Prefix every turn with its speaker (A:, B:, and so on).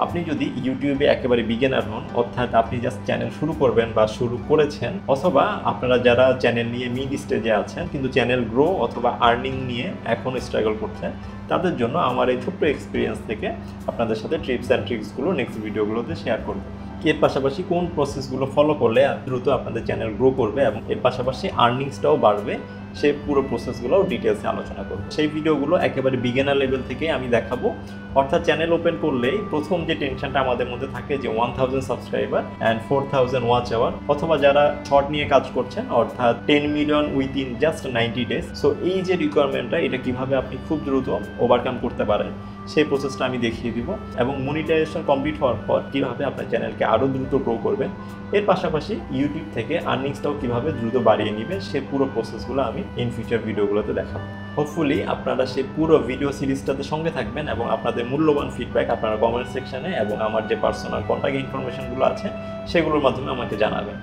A: আপনি যদি ইউটিউবে একেবারে বিগিনার হন, অর্থাৎ আপনি জাস্ট চ্যানেল শুরু করবেন বা শুরু করেছেন, অথবা আপনারা যারা চ্যানেল নিয়ে মিড স্টেজে আছেন কিন্তু চ্যানেল গ্রো অথবা আর্নিং নিয়ে এখনও স্ট্রাগল করছেন, তাদের জন্য আমার এই ছোট্ট এক্সপিরিয়েন্স থেকে আপনাদের সাথে টিপস অ্যান্ড ট্রিক্সগুলো নেক্সট ভিডিওগুলোতে শেয়ার করব। এর পাশাপাশি কোন প্রসেসগুলো ফলো করলে দ্রুত আপনাদের চ্যানেল গ্রো করবে এবং এর পাশাপাশি আর্নিংসটাও বাড়বে, সেই পুরো প্রসেসগুলোও ডিটেলসে আলোচনা করব। সেই ভিডিওগুলো একেবারে বিগিনার লেভেল থেকে আমি দেখাবো। অর্থাৎ চ্যানেল ওপেন করলেই প্রথম যে টেনশনটা আমাদের মধ্যে থাকে যে 1000 সাবস্ক্রাইবার অ্যান্ড 4000 ওয়াচ আওয়ার, অথবা যারা শর্ট নিয়ে কাজ করছেন অর্থাৎ 10 million within just 90 days. So এই যে রিকোয়ারমেন্টটা, এটা কিভাবে আপনি খুব দ্রুত ওভারকাম করতে পারেন সেই প্রসেসটা আমি দেখিয়ে দিব, এবং মনিটাইজেশন কমপ্লিট হওয়ার পর কীভাবে আপনার চ্যানেলকে আরও দ্রুত গ্রো করবেন, এর পাশাপাশি ইউটিউব থেকে আর্নিংসটাও কীভাবে দ্রুত বাড়িয়ে নেবেন সেই পুরো প্রসেসগুলো আমি ইন ফিউচার ভিডিওগুলোতে দেখাবো। হোপফুলি আপনারা সেই পুরো ভিডিও সিরিজটাতে সঙ্গে থাকবেন এবং আপনাদের মূল্যবান ফিডব্যাক আপনারা কমেন্ট সেকশনে এবং আমার যে পার্সোনাল কন্ট্যাক্ট ইনফরমেশনগুলো আছে সেগুলোর মাধ্যমে আমাকে জানাবেন।